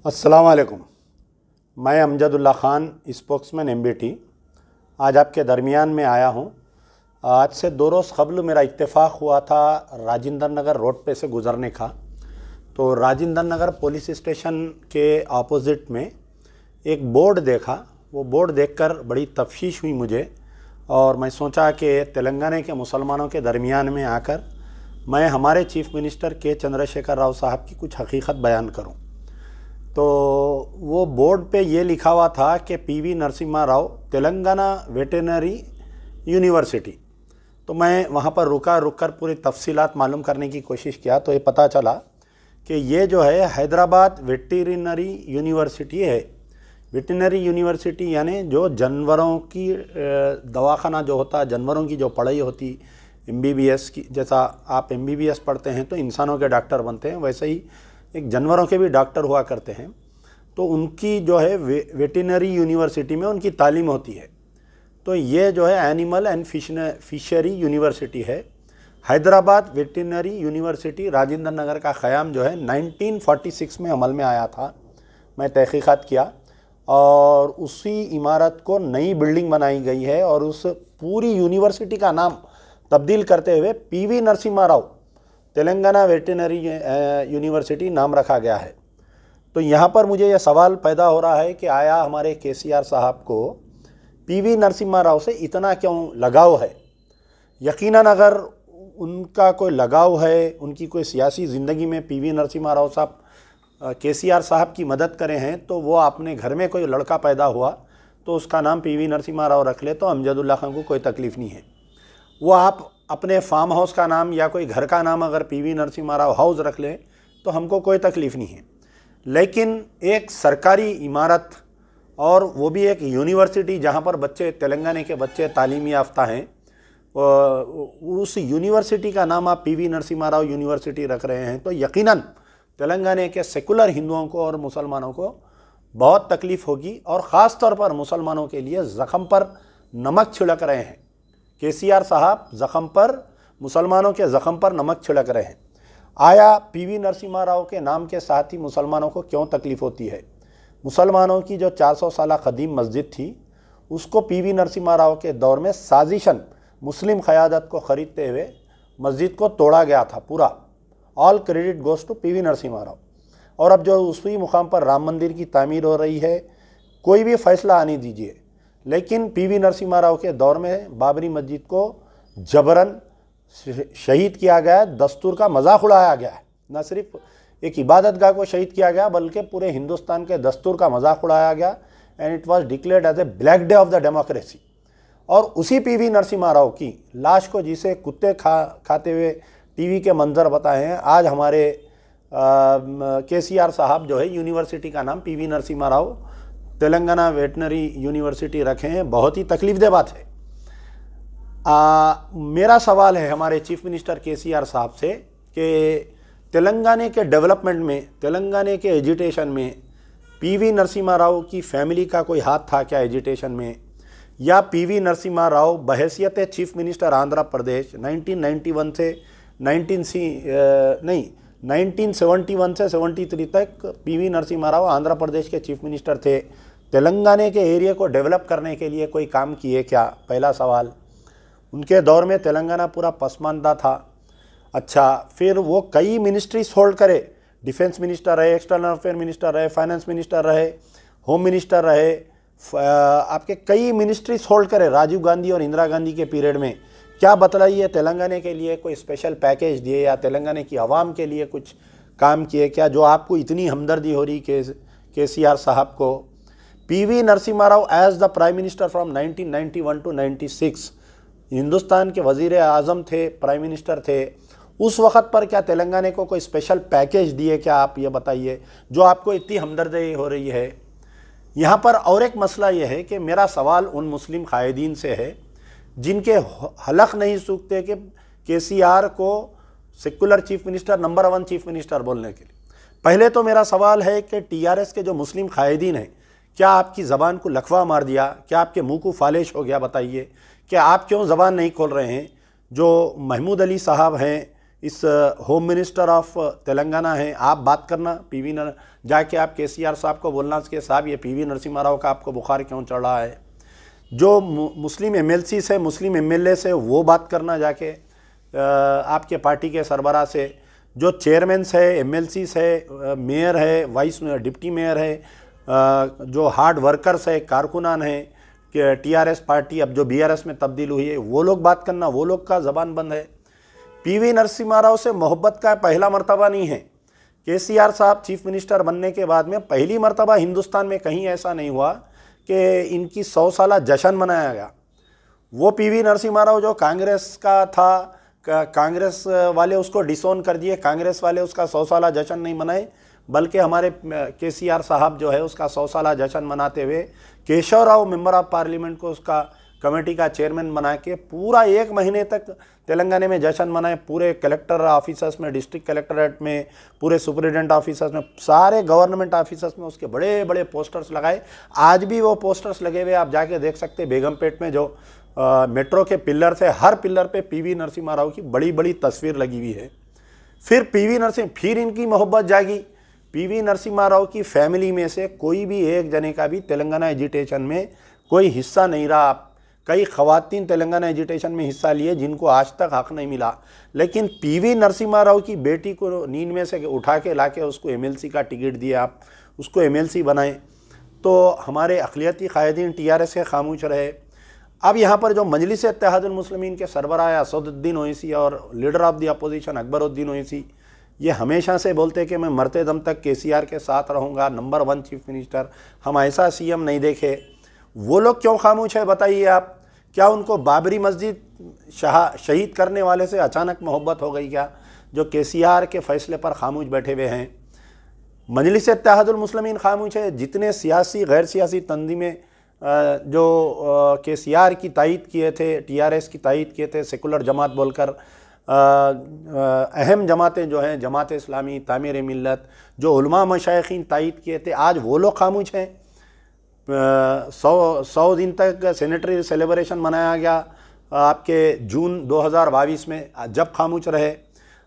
अस्सलाम वालेकुम। मैं अमजदुल्ला ख़ान, स्पोक्समैन एमबीटी, आज आपके दरमियान में आया हूँ। आज से 2 रोज़ क़ब्ल मेरा इत्तेफ़ाक हुआ था राजेंद्र नगर रोड पे से गुज़रने का। तो राजेंद्र नगर पुलिस स्टेशन के ऑपोज़िट में एक बोर्ड देखा। वो बोर्ड देखकर बड़ी तफ्शीश हुई मुझे, और मैं सोचा कि तेलंगाना के मुसलमानों के दरमियान में आकर मैं हमारे चीफ़ मिनिस्टर के चंद्रशेखर राव साहब की कुछ हकीकत बयान करूं। तो वो बोर्ड पे ये लिखा हुआ था कि PV Narasimha Rao Telangana veterinary university. तो मैं वहाँ पर रुक कर पूरी तफसीलात मालूम करने की कोशिश किया, तो ये पता चला कि ये जो है हैदराबाद वेटरनरी यूनिवर्सिटी है। वेटरनरी यूनिवर्सिटी यानी जो जानवरों की दवाखाना जो होता है, जानवरों की जो पढ़ाई होती MBBS की, जैसा आप MBBS पढ़ते हैं तो इंसानों के डॉक्टर बनते हैं, वैसे ही एक जानवरों के भी डॉक्टर हुआ करते हैं। तो उनकी जो है वेटरनरी यूनिवर्सिटी में उनकी तालीम होती है। तो ये जो है एनिमल एंड फिशरी यूनिवर्सिटी है। हैदराबाद वेटरनरी यूनिवर्सिटी राजेंद्र नगर का क़याम जो है 1946 में अमल में आया था। मैं तहक़ीक़ात किया और उसी इमारत को नई बिल्डिंग बनाई गई है और उस पूरी यूनिवर्सिटी का नाम तब्दील करते हुए PV Narasimha Rao Telangana veterinary university नाम रखा गया है। तो यहाँ पर मुझे यह सवाल पैदा हो रहा है कि आया हमारे KCR साहब को पीवी नरसिम्हा राव से इतना क्यों लगाव है। यकीनन अगर उनका कोई लगाव है, उनकी कोई सियासी ज़िंदगी में पीवी नरसिम्हा राव साहब KCR साहब की मदद करे हैं, तो वो अपने घर में कोई लड़का पैदा हुआ तो उसका नाम पीवी नरसिम्हा राव रख ले तो अमजदुल्ला खान को कोई तकलीफ़ नहीं है। वो आप अपने फार्म हाउस का नाम या कोई घर का नाम अगर पीवी नरसिम्हा राव हाउस रख ले तो हमको कोई तकलीफ़ नहीं है। लेकिन एक सरकारी इमारत और वो भी एक यूनिवर्सिटी जहाँ पर बच्चे, तेलंगाना के बच्चे तालीमी याफ्ता हैं, उस यूनिवर्सिटी का नाम आप पीवी नरसिम्हा राव यूनिवर्सिटी रख रहे हैं, तो यकीनन तेलंगाना के सेकुलर हिंदुओं को और मुसलमानों को बहुत तकलीफ़ होगी। और ख़ास तौर पर मुसलमानों के लिए ज़ख़म पर नमक छिड़क रहे हैं। KCR साहब ज़ख़म पर, मुसलमानों के ज़ख़म पर नमक छिड़क रहे हैं। आया पीवी नरसिम्हा राव के नाम के साथ ही मुसलमानों को क्यों तकलीफ़ होती है। मुसलमानों की जो 400 साल क़दीम मस्जिद थी, उसको पीवी नरसिम्हा राव के दौर में साजिशन मुस्लिम क़यादत को ख़रीदते हुए मस्जिद को तोड़ा गया था पूरा। All credit goes to PV Narasimha Rao. और अब जो उसी मुकाम पर राम मंदिर की तामीर हो रही है, कोई भी फ़ैसला आने दीजिए, लेकिन पीवी नरसिम्हा राव के दौर में बाबरी मस्जिद को जबरन शहीद किया गया है, दस्तूर का मजाक उड़ाया गया है। न सिर्फ एक इबादतगाह को शहीद किया गया बल्कि पूरे हिंदुस्तान के दस्तूर का मजाक उड़ाया गया, and it was declared as a black day of the democracy. और उसी पीवी नरसिम्हा राव की लाश को, जिसे कुत्ते खाते हुए टीवी के मंजर बताए हैं, आज हमारे KCR साहब जो है यूनिवर्सिटी का नाम PV Narasimha Rao Telangana veterinary university रखे हैं। बहुत ही तकलीफ़देह बात है। मेरा सवाल है हमारे चीफ मिनिस्टर KCR साहब से कि तेलंगाना के डेवलपमेंट में, तेलंगाना के एजुटेशन में पीवी नरसिम्हा राव की फैमिली का कोई हाथ था क्या एजुटेशन में, या पीवी नरसिम्हा राव बहैसियत चीफ मिनिस्टर आंध्र प्रदेश 1991 से 1971 से 73 तक पीवी नरसिम्हा राव आंध्र प्रदेश के चीफ मिनिस्टर थे। तेलंगाना के एरिया को डेवलप करने के लिए कोई काम किए क्या, पहला सवाल। उनके दौर में तेलंगाना पूरा पसमानदा था। अच्छा, फिर वो कई मिनिस्ट्रीज होल्ड करे, डिफेंस मिनिस्टर रहे, एक्सटर्नल अफेयर मिनिस्टर रहे, फाइनेंस मिनिस्टर रहे, होम मिनिस्टर रहे, आपके कई मिनिस्ट्रीज होल्ड करे राजीव गांधी और इंदिरा गांधी के पीरियड में। क्या बतलाइए, तेलंगाना के लिए कोई स्पेशल पैकेज दिए या तेलंगाना की आवाम के लिए कुछ काम किए क्या, जो आपको इतनी हमदर्दी हो रही KCR साहब को। PV Narasimha Rao as the prime minister from 1991 to 96 Hindustan के वज़ीर आज़म थे, प्राइम मिनिस्टर थे। उस वक़्त पर क्या तेलंगाना को कोई स्पेशल पैकेज दिए क्या, आप ये बताइए, जो आपको इतनी हमदर्दी हो रही है। यहाँ पर और एक मसला ये है कि मेरा सवाल उन मुस्लिम कायदीन से है जिनके हलक नहीं सूखते कि KCR को secular chief minister, number 1 chief minister बोलने के लिए। पहले तो मेरा सवाल है कि TRS के जो मुस्लिम कायदीन हैं, क्या आपकी ज़बान को लकवा मार दिया, क्या आपके मुंह को फालिश हो गया, बताइए कि आप क्यों ज़बान नहीं खोल रहे हैं। जो महमूद अली साहब हैं, इस होम मिनिस्टर ऑफ तेलंगाना हैं, आप बात करना पीवी जाके आप केसीआर साहब को बोलना कि साहब ये पीवी नरसिम्हा राव का आपको बुखार क्यों चढ़ रहा है। जो मुस्लिम एमएलसी से, मुस्लिम एमएलए से, वो बात करना जाके आपके पार्टी के सरबराह से। जो चेयरमैन्स है, एमएलसी है, मेयर है, वाइस डिप्टी मेयर है, जो हार्ड वर्कर्स है, कारकुनान है कि टीआरएस पार्टी अब जो बीआरएस में तब्दील हुई है, वो लोग बात करना, वो लोग का ज़बान बंद है। पीवी नरसिम्हा राव से मोहब्बत का पहला मर्तबा नहीं है। केसीआर साहब चीफ मिनिस्टर बनने के बाद में पहली मर्तबा हिंदुस्तान में कहीं ऐसा नहीं हुआ कि इनकी 100 साला जश्न मनाया गया। वो पीवी नरसिम्हा राव जो कांग्रेस का था, कांग्रेस वाले उसको डिसोन कर दिए, कांग्रेस वाले उसका 100 साला जश्न नहीं मनाए, बल्कि हमारे केसीआर साहब जो है उसका 100 साला जश्न मनाते हुए Keshav Rao member of parliament को उसका कमेटी का चेयरमैन बना के पूरा 1 महीने तक तेलंगाना में जश्न मनाए। पूरे कलेक्टर ऑफिसर्स में, डिस्ट्रिक्ट कलेक्टरेट में, पूरे सुपरिटेंडेंट ऑफिसर्स में, सारे गवर्नमेंट ऑफिसर्स में उसके बड़े बड़े पोस्टर्स लगाए। आज भी वो पोस्टर्स लगे हुए, आप जाके देख सकते हैं। बेगमपेट में जो मेट्रो के पिलर से, हर पिलर पे पीवी नरसिम्हा राव की बड़ी बड़ी तस्वीर लगी हुई है। फिर इनकी मोहब्बत जागी। पीवी नरसिम्हा राव की फैमिली में से कोई भी एक जने का भी तेलंगाना एजिटेशन में कोई हिस्सा नहीं रहा। कई ख़वातीन तेलंगाना एजिटेशन में हिस्सा लिए जिनको आज तक हक नहीं मिला, लेकिन पीवी नरसिम्हा राव की बेटी को नींद में से उठा के लाके उसको एमएलसी का टिकट दिया, आप उसको एमएलसी बनाए। तो हमारे अक़लियती क़ायदीन टीआरएस के खामोश रहे। अब यहाँ पर जो मजलिस इत्तेहादुल मुस्लिमीन के सरबराह असदुद्दीन ओवैसी और leader of the opposition Akbaruddin Owaisi, ये हमेशा से बोलते कि मैं मरते दम तक केसीआर के साथ रहूँगा, नंबर 1 चीफ मिनिस्टर, हम ऐसा सीएम नहीं देखे। वो लोग क्यों खामोश है बताइए आप? क्या उनको बाबरी मस्जिद शहीद करने वाले से अचानक मोहब्बत हो गई क्या, जो केसीआर के फैसले पर खामोश बैठे हुए हैं? मजलिस इत्तेहादुल मुस्लिमीन खामोश है। जितने सियासी गैर सियासी तंजीमें जो केसीआर की तायीद किए थे, टीआरएस की तायीद किए थे, सेकुलर जमात बोलकर, अहम जमातें जो हैं, जमात इस्लामी, तामीर मिल्लत, जो उलमा मशाइखीन तायीद किए थे, आज वो लोग खामोश हैं। 100 दिन तक सेनेटरी सेलिब्रेशन मनाया गया आपके जून 2022 में, जब खामोश रहे।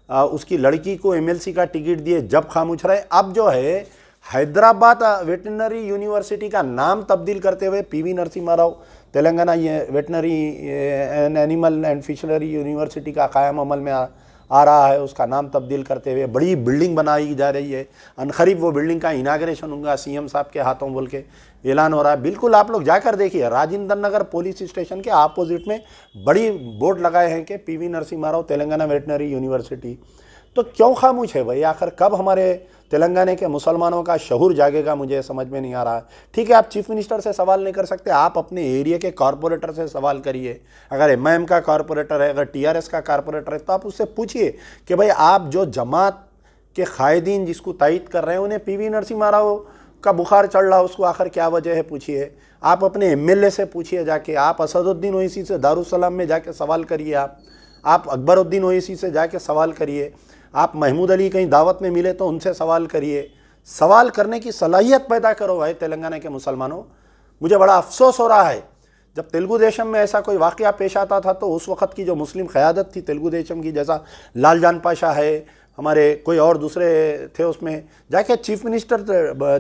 उसकी लड़की को एमएलसी का टिकट दिए, जब खामोश रहे। अब जो है हैदराबाद वेटनरी यूनिवर्सिटी का नाम तब्दील करते हुए पीवी नरसिम्हा राव तेलंगाना ये veterinary and animal and fishery university का कायम अमल में आ रहा है। उसका नाम तब्दील करते हुए बड़ी बिल्डिंग बनाई जा रही है। अनकरीब वो बिल्डिंग का इनाग्रेशन होगा सीएम साहब के हाथों बोल के ऐलान हो रहा है। बिल्कुल आप लोग जाकर देखिए, राजेंद्र नगर पुलिस स्टेशन के अपोजिट में बड़ी बोर्ड लगाए हैं कि PV Narasimha Rao Telangana veterinary university. तो क्यों खामोश है भाई? आखिर कब हमारे तेलंगाना के मुसलमानों का शऊर जागेगा? मुझे समझ में नहीं आ रहा है। ठीक है, आप चीफ मिनिस्टर से सवाल नहीं कर सकते, आप अपने एरिया के कॉरपोरेटर से सवाल करिए। अगर एमआईएम का कॉरपोरेटर है, अगर टीआरएस का कॉरपोरेटर है, तो आप उससे पूछिए कि भाई आप जो जमात के कायदीन जिसको तायीद कर रहे हैं, उन्हें पीवी नरसिम्हा राव का बुखार चढ़ रहा, उसको आखिर क्या वजह है पूछिए। आप अपने एमएलए से पूछिए जाके, आप असदुद्दीन ओवैसी से दारुसलाम में जाके सवाल करिए, आप अकबरुद्दीन ओवैसी से जाके सवाल करिए, आप महमूद अली कहीं दावत में मिले तो उनसे सवाल करिए। सवाल करने की सलाहियत पैदा करो भाई तेलंगाना के मुसलमानों। मुझे बड़ा अफसोस हो रहा है, जब तेलुगु देशम में ऐसा कोई वाक़या पेश आता था तो उस वक़्त की जो मुस्लिम क़यादत थी तेलुगु देशम की, जैसा लालजान पाशा है, हमारे कोई और दूसरे थे, उसमें जाके चीफ मिनिस्टर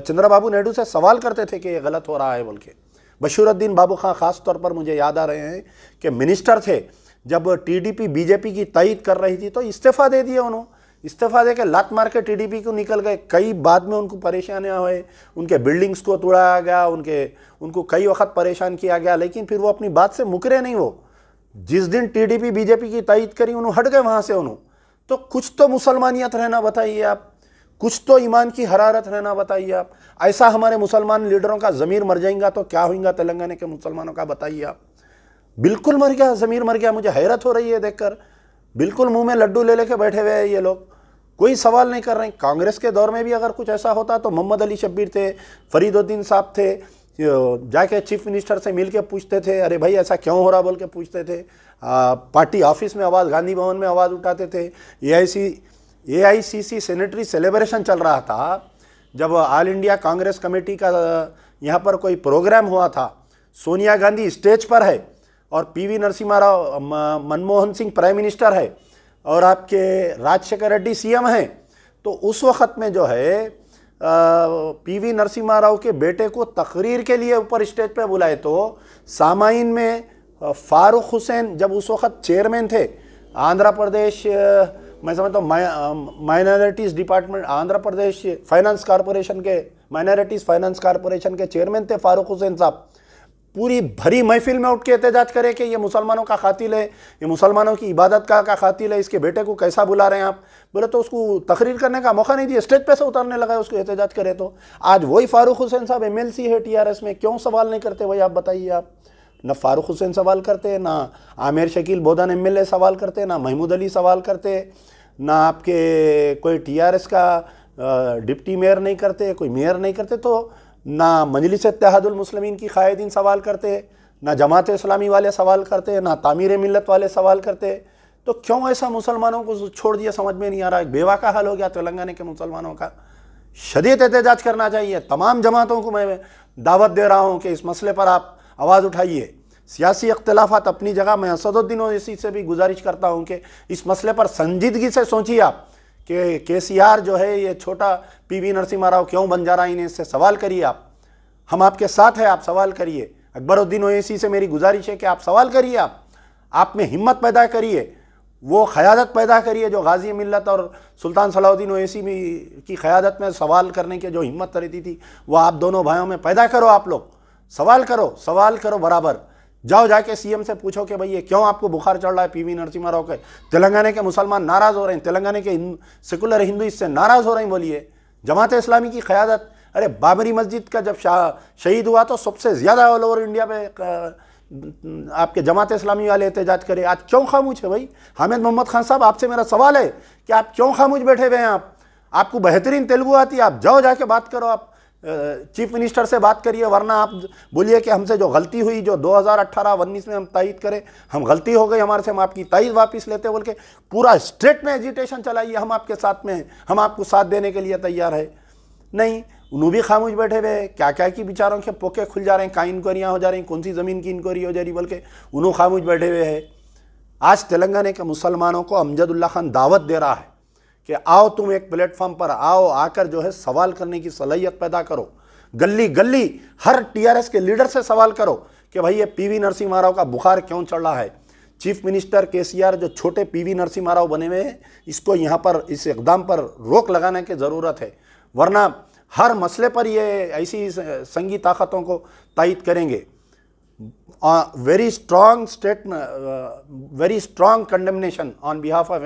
चंद्रबाबू नायडू से सवाल करते थे कि ये गलत हो रहा है बोल के। बशीरुद्दीन बाबू खां ख़ास तौर पर मुझे याद आ रहे हैं कि मिनिस्टर थे, जब टीडीपी बीजेपी की तायीद कर रही थी तो इस्तीफ़ा दे दिया उन्होंने। इस्तीफ़ा दे के लात मार के टीडीपी को निकल गए। कई बाद में उनको परेशानियां हुए, उनके बिल्डिंग्स को तोड़ाया गया, उनको कई वक्त परेशान किया गया, लेकिन फिर वो अपनी बात से मुकरे नहीं। वो जिस दिन टीडीपी बीजेपी की तायीद करी उन्होंने हट गए वहाँ से। उन्होंने तो कुछ तो मुसलमानियत रहना बताइए आप, कुछ तो ईमान की हरारत रहना बताइए आप। ऐसा हमारे मुसलमान लीडरों का ज़मीर मर जाएगा तो क्या होगा तेलंगाना के मुसलमानों का बताइए आप। बिल्कुल मर गया, ज़मीर मर गया। मुझे हैरत हो रही है देखकर, बिल्कुल मुंह में लड्डू ले लेके बैठे हुए हैं ये लोग, कोई सवाल नहीं कर रहे हैं। कांग्रेस के दौर में भी अगर कुछ ऐसा होता तो मोहम्मद अली शब्बीर थे, फरीदुद्दीन साहब थे, जाके चीफ मिनिस्टर से मिल के पूछते थे, अरे भाई ऐसा क्यों हो रहा बोल के पूछते थे। पार्टी ऑफिस में आवाज़, गांधी भवन में आवाज़ उठाते थे। एआईसीसी सेनेटरी सेलिब्रेशन चल रहा था, जब ऑल इंडिया कांग्रेस कमेटी का यहाँ पर कोई प्रोग्राम हुआ था, सोनिया गांधी स्टेज पर है और PV Narasimha Rao, Manmohan Singh prime minister है और आपके राजशेखर रेड्डी सीएम हैं, तो उस वक्त में जो है पीवी नरसिम्हा राव के बेटे को तकरीर के लिए ऊपर स्टेज पे बुलाए, तो सामाइन में फारूक हुसैन जब उस वक्त चेयरमैन थे आंध्र प्रदेश, मैं समझता हूँ minorities department, Andhra Pradesh finance corporation के माइनॉरिटीज़ फाइनेंस कॉरपोरेशन के चेयरमैन थे फारूक हुसैन साहब, पूरी भरी महफिल में उठ के एहतजाज करे कि ये मुसलमानों का कातिल है, ये मुसलमानों की इबादत का कातिल है, इसके बेटे को कैसा बुला रहे हैं आप। बोले तो उसको तकरीर करने का मौका नहीं दिया, स्टेज पे से उतारने लगा उसको एहतजाज करे। तो आज वही फारूक हुसैन साहब एमएलसी है टीआरएस में, क्यों सवाल नहीं करते भाई? आप बताइए। आप न फारूक हुसैन सवाल करते, ना आमिर शकील बोधन एमएलए सवाल करते, ना महमूद अली सवाल करते, ना आपके कोई टीआरएस का डिप्टी मेयर नहीं करते, कोई मेयर नहीं करते, तो ना मजलिस इत्तेहादुल मुस्लिमीन की कायदीन सवाल करते, ना जमात इस्लामी वाले सवाल करते, ना तामीर मिल्लत वाले सवाल करते। तो क्यों ऐसा मुसलमानों को छोड़ दिया, समझ में नहीं आ रहा है। बेवा का हाल हो गया तेलंगाना के मुसलमानों का। शदीद एहतजाज करना चाहिए। तमाम जमातों को मैं दावत दे रहा हूँ कि इस मसले पर आप आवाज़ उठाइए। सियासी अख्तिलाफात अपनी जगह, मैं असदुद्दीन ओवैसी से भी गुजारिश करता हूँ कि इस मसले पर संजीदगी से सोचिए आप कि केसीआर जो है ये छोटा पीवी नरसिम्हा राव क्यों बन जा रहा है, इन्हें इससे सवाल करिए आप। हम आपके साथ हैं, आप सवाल करिए। अकबरुद्दीन ओवैसी से मेरी गुजारिश है कि आप सवाल करिए, आप में हिम्मत पैदा करिए, वो क़यादत पैदा करिए जो गाजी मिल्लत और सुल्तान सलाहुद्दीन ओवैसी की क़यादत में सवाल करने की जो हिम्मत रहती थी, वो आप दोनों भाइयों में पैदा करो। आप लोग सवाल करो बराबर। जाओ जाके सीएम से पूछो कि भाई ये क्यों आपको बुखार चढ़ रहा है पीवी नरसिम्हा राव के। तेलंगाना के मुसलमान नाराज़ हो रहे हैं, तेलंगाना के सेकुलर हिंदू इससे नाराज़ हो रहे हैं। बोलिए जमात इस्लामी की क़यादत, अरे बाबरी मस्जिद का जब शहीद हुआ तो सबसे ज़्यादा ऑल ओवर इंडिया में आपके जमात इस्लामी वाले एहतजाज करे। आज क्यों खामोश है भाई? हामिद मोहम्मद खान साहब, आपसे मेरा सवाल है कि आप क्यों खामोश बैठे हुए हैं? आपको बेहतरीन तेलुगु आती है, आप जाओ जाके बात करो, आप चीफ मिनिस्टर से बात करिए। वरना आप बोलिए कि हमसे जो गलती हुई, जो 2018-19 में हम तायद करें, हम गलती हो गई हमारे से, हम आपकी तायद वापस लेते बोल के पूरा स्टेट में एजिटेशन चलाइए। हम आपके साथ में हैं, हम आपको साथ देने के लिए तैयार है। नहीं, उन्होंने भी खामोश बैठे हुए, क्या क्या की बेचारों के पोके खुल जा रहे हैं, कहाँ इंक्वायरियाँ हो जा रही हैं, कौन सी ज़मीन की इंक्वायरी हो जा रही, बोल के उन्होंने खामोश बैठे हुए हैं। आज तेलंगाना के मुसलमानों को अमजदुल्ला खान दावत दे रहा है कि आओ तुम एक प्लेटफॉर्म पर आओ, आकर जो है सवाल करने की सलाहियत पैदा करो। गली गली हर टीआरएस के लीडर से सवाल करो कि भाई ये पीवी नरसिम्हा राव का बुखार क्यों चढ़ रहा है। चीफ मिनिस्टर केसीआर जो छोटे पीवी नरसिम्हा राव बने हुए हैं, इसको यहाँ पर इस इक़दाम पर रोक लगाने की ज़रूरत है। वरना हर मसले पर ये ऐसी संगी ताकतों को तायद करेंगे। Very strong condemnation on behalf of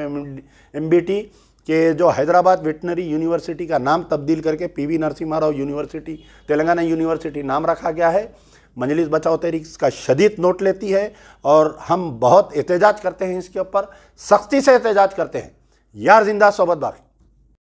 MBT के जो हैदराबाद वेटनरी यूनिवर्सिटी का नाम तब्दील करके PV Narasimha Rao university, Telangana university नाम रखा गया है। मजलिस बचाओ तहरीक इसका शदीद नोट लेती है और हम बहुत एहतजाज करते हैं, इसके ऊपर सख्ती से एहतजाज करते हैं। यार जिंदा सोबत बाकी।